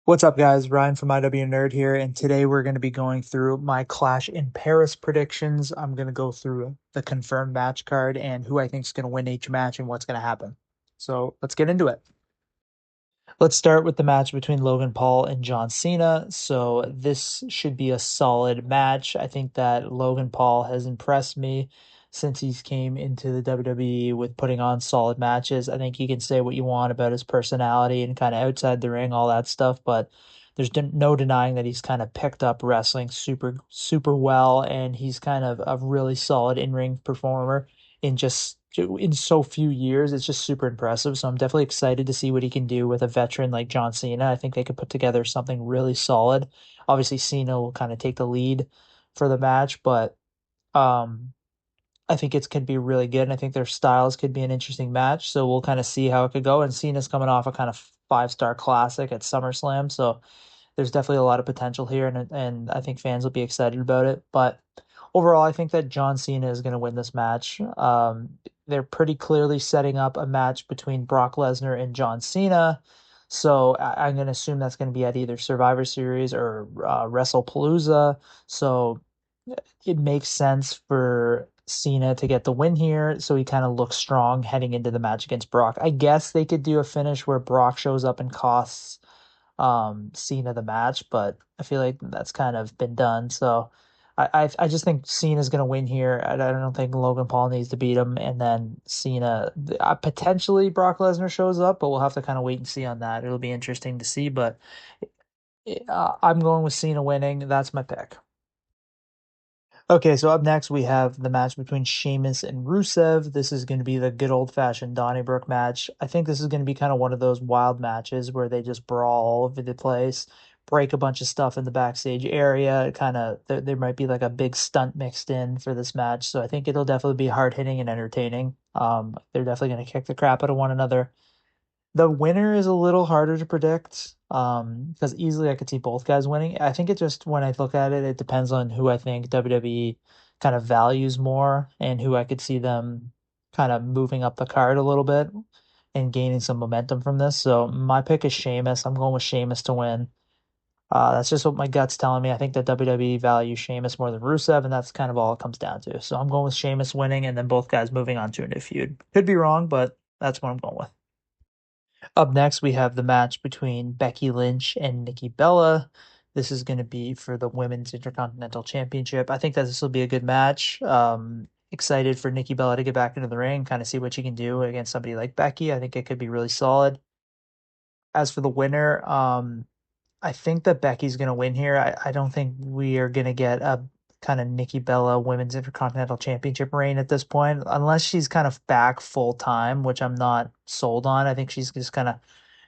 What's up, guys? Ryan from IW Nerd here, and today we're going to be going through my Clash in Paris predictions. I'm going to go through the confirmed match card and who I think is going to win each match and what's going to happen. So let's get into it. Let's start with the match between Logan Paul and John Cena. So this should be a solid match. I think that Logan Paul has impressed me since he's came into the WWE with putting on solid matches. I think you can say what you want about his personality and kind of outside the ring, all that stuff, but no denying that he's kind of picked up wrestling super well, and he's kind of a really solid in-ring performer in so few years. It's just super impressive. So I'm definitely excited to see what he can do with a veteran like John Cena. I think they could put together something really solid. Obviously, Cena will kind of take the lead for the match, but um, I think it could be really good. And I think their styles could be an interesting match. So we'll kind of see how it could go. And Cena's coming off a kind of five-star classic at SummerSlam. So there's definitely a lot of potential here, and I think fans will be excited about it. But overall, I think that John Cena is going to win this match. They're pretty clearly setting up a match between Brock Lesnar and John Cena. So I'm going to assume that's going to be at either Survivor Series or WrestlePalooza. So it makes sense for Cena to get the win here, so he kind of looks strong heading into the match against Brock. I guess they could do a finish where Brock shows up and costs Cena the match, but I feel like that's kind of been done. So I just think Cena's gonna win here. I don't think Logan Paul needs to beat him, and then Cena potentially Brock Lesnar shows up, but we'll have to kind of wait and see on that. It'll be interesting to see, but I'm going with Cena winning. That's my pick. Okay, so up next we have the match between Sheamus and Rusev. This is going to be the good old-fashioned Donnybrook match. I think this is going to be kind of one of those wild matches where they just brawl all over the place, break a bunch of stuff in the backstage area. Kind of there might be like a big stunt mixed in for this match, so I think it'll definitely be hard-hitting and entertaining. They're definitely going to kick the crap out of one another. The winner is a little harder to predict, because easily I could see both guys winning. I think it just when I look at it, it depends on who I think WWE kind of values more and who I could see them kind of moving up the card a little bit and gaining some momentum from this. So my pick is Sheamus. I'm going with Sheamus to win. That's just what my gut's telling me. I think that WWE values Sheamus more than Rusev, and that's kind of all it comes down to. So I'm going with Sheamus winning and then both guys moving on to a new feud. Could be wrong, but that's what I'm going with. Up next, we have the match between Becky Lynch and Nikki Bella. This is going to be for the Women's Intercontinental Championship. I think that this will be a good match. Excited for Nikki Bella to get back into the ring, kind of see what she can do against somebody like Becky. I think it could be really solid. As for the winner, I think that Becky's going to win here. I don't think we are going to get a kind of Nikki Bella Women's Intercontinental Championship reign at this point, unless she's kind of back full time, which I'm not sold on. I think she's just kind of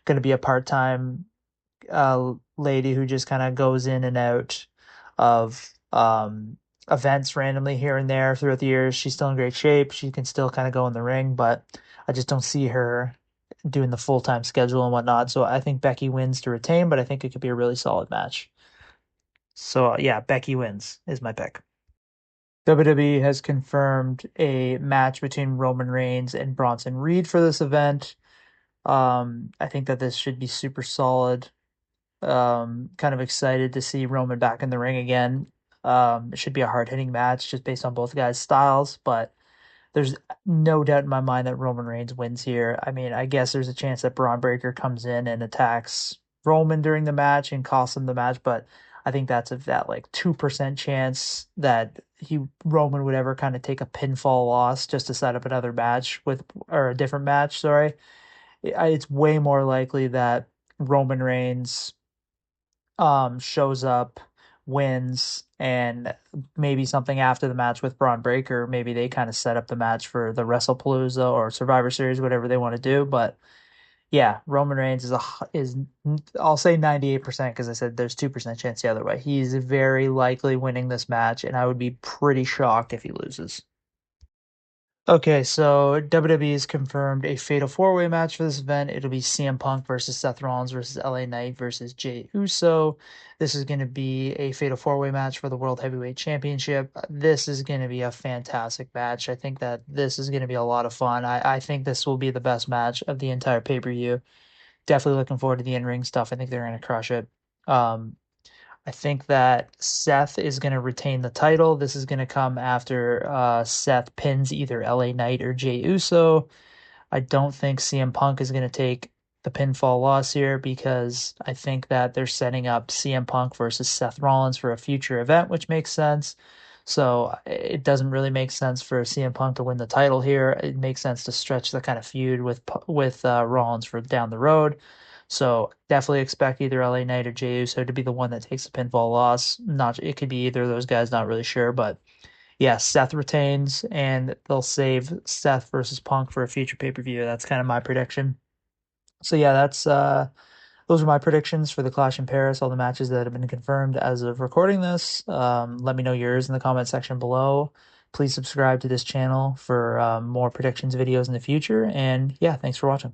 going to be a part-time lady who just kind of goes in and out of events randomly here and there throughout the years. She's still in great shape. She can still kind of go in the ring, but I just don't see her doing the full-time schedule and whatnot. So I think Becky wins to retain, but I think it could be a really solid match. So yeah, Becky wins is my pick. WWE has confirmed a match between Roman Reigns and Bronson Reed for this event. I think that this should be super solid. Kind of excited to see Roman back in the ring again. It should be a hard-hitting match just based on both guys' styles, but there's no doubt in my mind that Roman Reigns wins here. I mean, I guess there's a chance that Braun Breaker comes in and attacks Roman during the match and costs him the match, but I think that's of that like 2% chance that Roman would ever kind of take a pinfall loss just to set up another match with or a different match, sorry. It's way more likely that Roman Reigns shows up, wins, and maybe something after the match with Braun Breaker. Maybe they kind of set up the match for the WrestlePalooza or Survivor Series, whatever they want to do. But yeah, Roman Reigns is I'll say 98% because I said there's 2% chance the other way. He's very likely winning this match, and I would be pretty shocked if he loses. Okay, so WWE has confirmed a fatal four-way match for this event. It'll be CM Punk versus Seth Rollins versus LA Knight versus Jey Uso. This is going to be a fatal four-way match for the World Heavyweight Championship. This is going to be a fantastic match. I think that this is going to be a lot of fun. I think this will be the best match of the entire pay-per-view. definitely looking forward to the in-ring stuff. I think they're going to crush it. Um, I think that Seth is going to retain the title. This is going to come after Seth pins either LA Knight or Jey Uso. I don't think CM Punk is going to take the pinfall loss here because I think that they're setting up CM Punk versus Seth Rollins for a future event, which makes sense. So it doesn't really make sense for CM Punk to win the title here. It makes sense to stretch the kind of feud with Rollins for down the road. So definitely expect either LA Knight or Jey Uso to be the one that takes the pinfall loss. Not it could be either of those guys, not really sure, but yeah, Seth retains, and they'll save Seth versus Punk for a future pay-per-view. That's kind of my prediction. So yeah, that's those are my predictions for the Clash in Paris, all the matches that have been confirmed as of recording this. Let me know yours in the comment section below. Please subscribe to this channel for more predictions videos in the future. And yeah, thanks for watching.